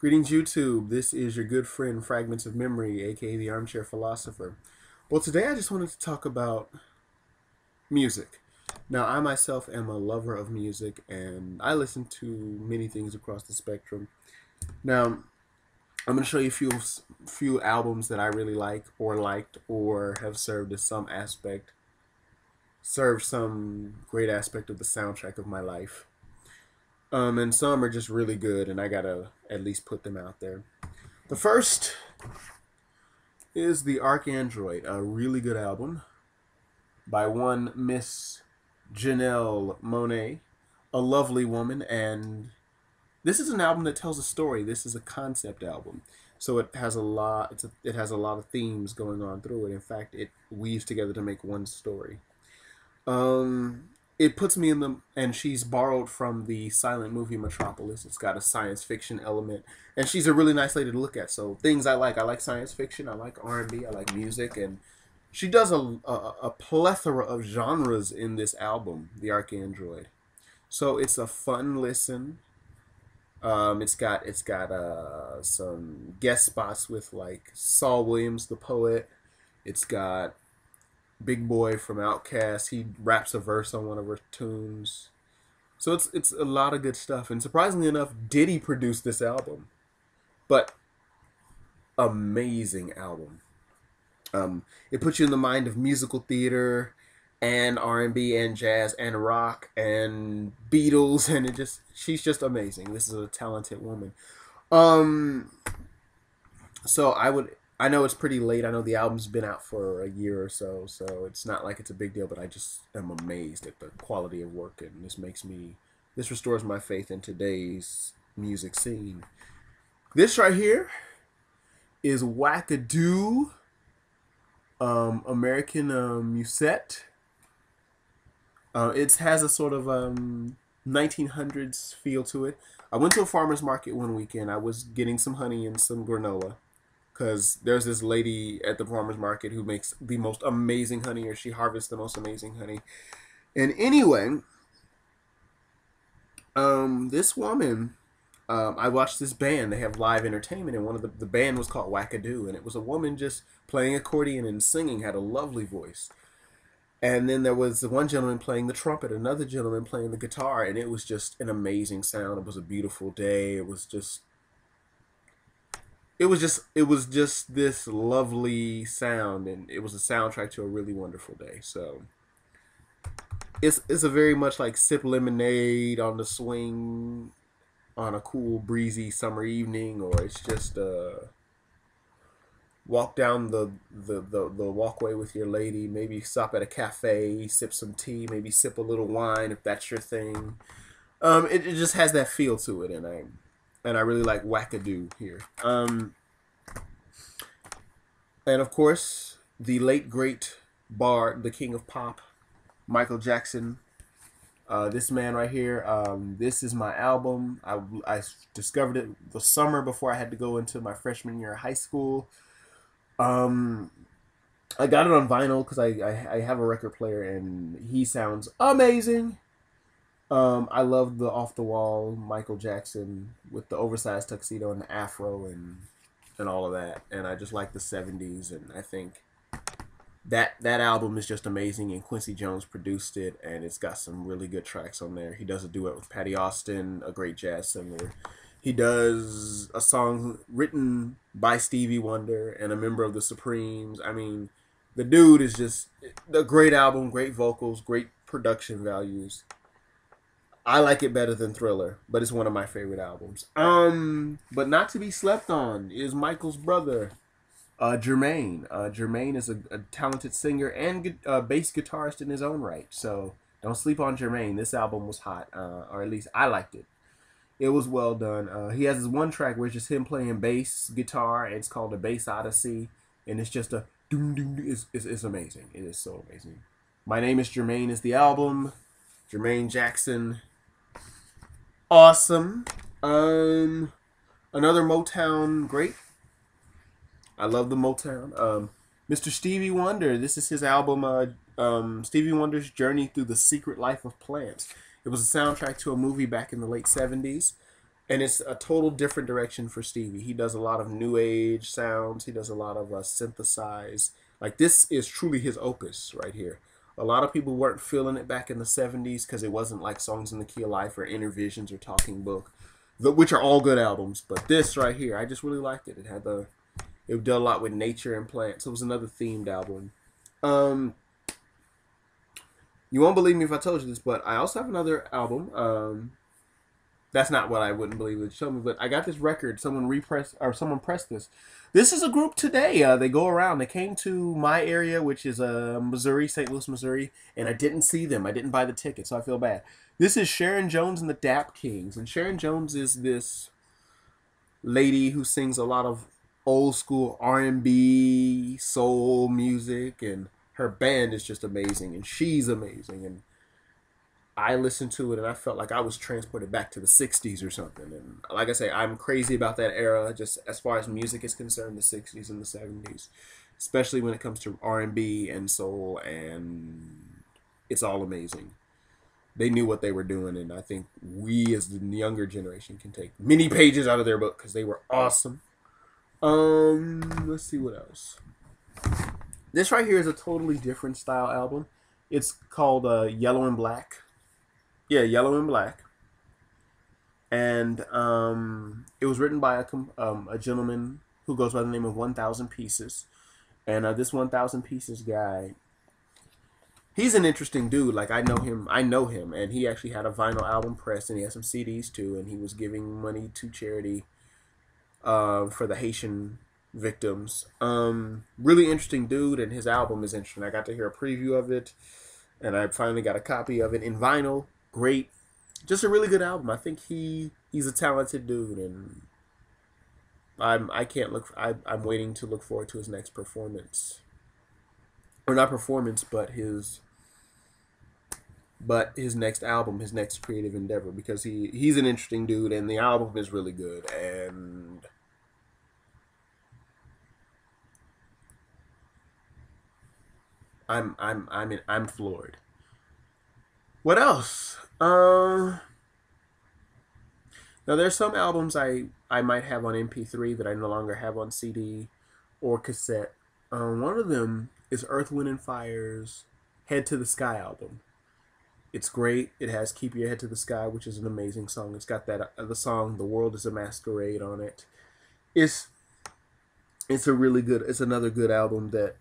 Greetings, YouTube. This is your good friend Fragments of Memory, aka the Armchair Philosopher. Well, today I just wanted to talk about music. Now, I myself am a lover of music, and I listen to many things across the spectrum. Now, I'm going to show you a few albums that I really like, or liked, or have served as served some great aspect of the soundtrack of my life. And some are just really good, and I gotta at least put them out there. The first is the ArchAndroid, a really good album by one Miss Janelle Monáe, a lovely woman, and this is an album that tells a story. This is a concept album, so it has a lot. It has a lot of themes going on through it. In fact, it weaves together to make one story. Um, it puts me in the, and she's borrowed from the silent movie Metropolis. It's got a science fiction element, and she's a really nice lady to look at. So things I like science fiction, I like R&B, I like music, and she does a plethora of genres in this album, The ArchAndroid. So it's a fun listen. It's got some guest spots with like Saul Williams, the poet. It's got Big Boy from Outkast. He raps a verse on one of her tunes. So it's a lot of good stuff. And surprisingly enough, Diddy produced this album. But amazing album. It puts you in the mind of musical theater and R&B and jazz and rock and Beatles, and she's just amazing. This is a talented woman. Um so I know it's pretty late. I know the album's been out for a year or so, so it's not like it's a big deal, but I just am amazed at the quality of work, and this restores my faith in today's music scene. This right here is Wackadoo, American Musette. It has a sort of 1900s feel to it. I went to a farmer's market one weekend. I was getting some honey and some granola because there's this lady at the farmer's market who makes the most amazing honey, or she harvests the most amazing honey. And anyway, this woman, I watched this band. They have live entertainment, and one of the band was called Wackadoo, and it was a woman just playing accordion and singing, had a lovely voice. And then there was one gentleman playing the trumpet, another gentleman playing the guitar, and it was just an amazing sound. It was a beautiful day. It was just this lovely sound, and it was a soundtrack to a really wonderful day. So it's a very much like sip lemonade on the swing on a cool breezy summer evening, or it's just walk down the walkway with your lady, maybe stop at a cafe, sip some tea, maybe sip a little wine if that's your thing. It just has that feel to it, and I really like Wackadoo here. And of course, the late great bard, the king of pop, Michael Jackson. This man right here. This is my album. I discovered it the summer before I had to go into my freshman year of high school. Um, I got it on vinyl because I have a record player, and he sounds amazing. I love the off the wall Michael Jackson with the oversized tuxedo and the afro and all of that, and I just like the '70s, and I think that album is just amazing. And Quincy Jones produced it, and it's got some really good tracks on there. He does a duet with Patty Austin, a great jazz singer. He does a song written by Stevie Wonder and a member of the Supremes. I mean, the dude is just a great album, great vocals, great production values. I like it better than Thriller, but it's one of my favorite albums. But not to be slept on is Michael's brother, Jermaine. Jermaine is a talented singer and bass guitarist in his own right. So don't sleep on Jermaine. This album was hot, or at least I liked it. It was well done. He has this one track where it's just him playing bass guitar, and it's called the Bass Odyssey, and it's just a doom doom. It's amazing. It is so amazing. My Name is Jermaine is the album. Jermaine Jackson, awesome. Another Motown great. I love the Motown. Mr. Stevie Wonder. This is his album. Stevie Wonder's Journey Through the Secret Life of Plants. It was a soundtrack to a movie back in the late '70s, And it's a total different direction for Stevie. He does a lot of new age sounds. He does a lot of synthesize. Like this is truly his opus right here. A lot of people weren't feeling it back in the 70s because it wasn't like Songs in the Key of Life or Inner Visions or Talking Book, which are all good albums. But this right here, I just really liked it. It did a lot with nature and plants. It was another themed album. You won't believe me if I told you this, but I also have another album. That's not what I wouldn't believe it showed me, but I got this record. Someone pressed this. This is a group today. They go around. They came to my area, which is Missouri, St. Louis, Missouri, and I didn't see them. I didn't buy the ticket, so I feel bad. This is Sharon Jones and the Dap Kings, and Sharon Jones is this lady who sings a lot of old school R&B, soul music, and her band is just amazing, and she's amazing, and I listened to it and I felt like I was transported back to the 60s or something. And like I say, I'm crazy about that era, just as far as music is concerned, the 60s and the 70s, especially when it comes to R&B and soul, and it's all amazing. They knew what they were doing, and I think we as the younger generation can take many pages out of their book because they were awesome. Let's see what else. This right here is a totally different style album. It's called Yellow and Black. Yeah, Yellow and Black. And it was written by a gentleman who goes by the name of 1000 Pieces. And this 1000 Pieces guy, he's an interesting dude. Like I know him, and he actually had a vinyl album pressed, and he has some CDs too, and he was giving money to charity for the Haitian victims. Really interesting dude, and his album is interesting. I got to hear a preview of it, and I finally got a copy of it in vinyl. Great, just a really good album. I think he's a talented dude, and I'm waiting to look forward to his next performance, or not performance, but his next album, his next creative endeavor, because he's an interesting dude, and the album is really good, and I'm floored. What else? Now there's some albums I might have on MP3 that I no longer have on CD or cassette. One of them is Earth, Wind and Fire's Head to the Sky album. It's great. It has Keep Your Head to the Sky, which is an amazing song. It's got that the song The World is a Masquerade on it. It's a really good. It's another good album that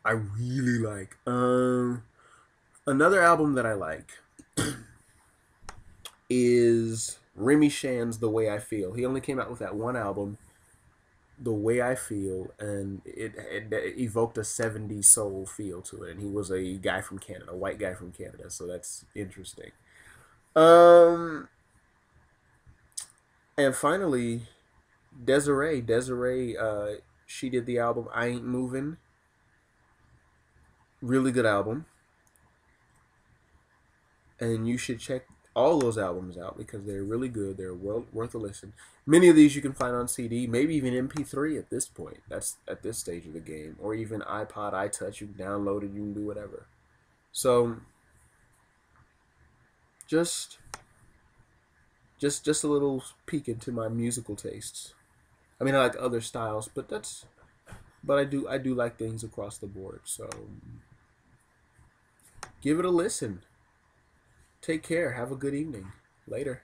I really like. Another album that I like is Remy Shan's The Way I Feel. He only came out with that one album, The Way I Feel, and it evoked a 70s soul feel to it. And he was a guy from Canada, a white guy from Canada, so that's interesting. And finally, Desiree, she did the album I Ain't Moving. Really good album. And you should check all those albums out because they're really good. They're worth a listen. Many of these you can find on CD, maybe even MP3 at this point. That's at this stage of the game. Or even iPod, iTouch. You can download it. You can do whatever. So, just a little peek into my musical tastes. I mean, I like other styles, but I do like things across the board. So, give it a listen. Take care. Have a good evening. Later.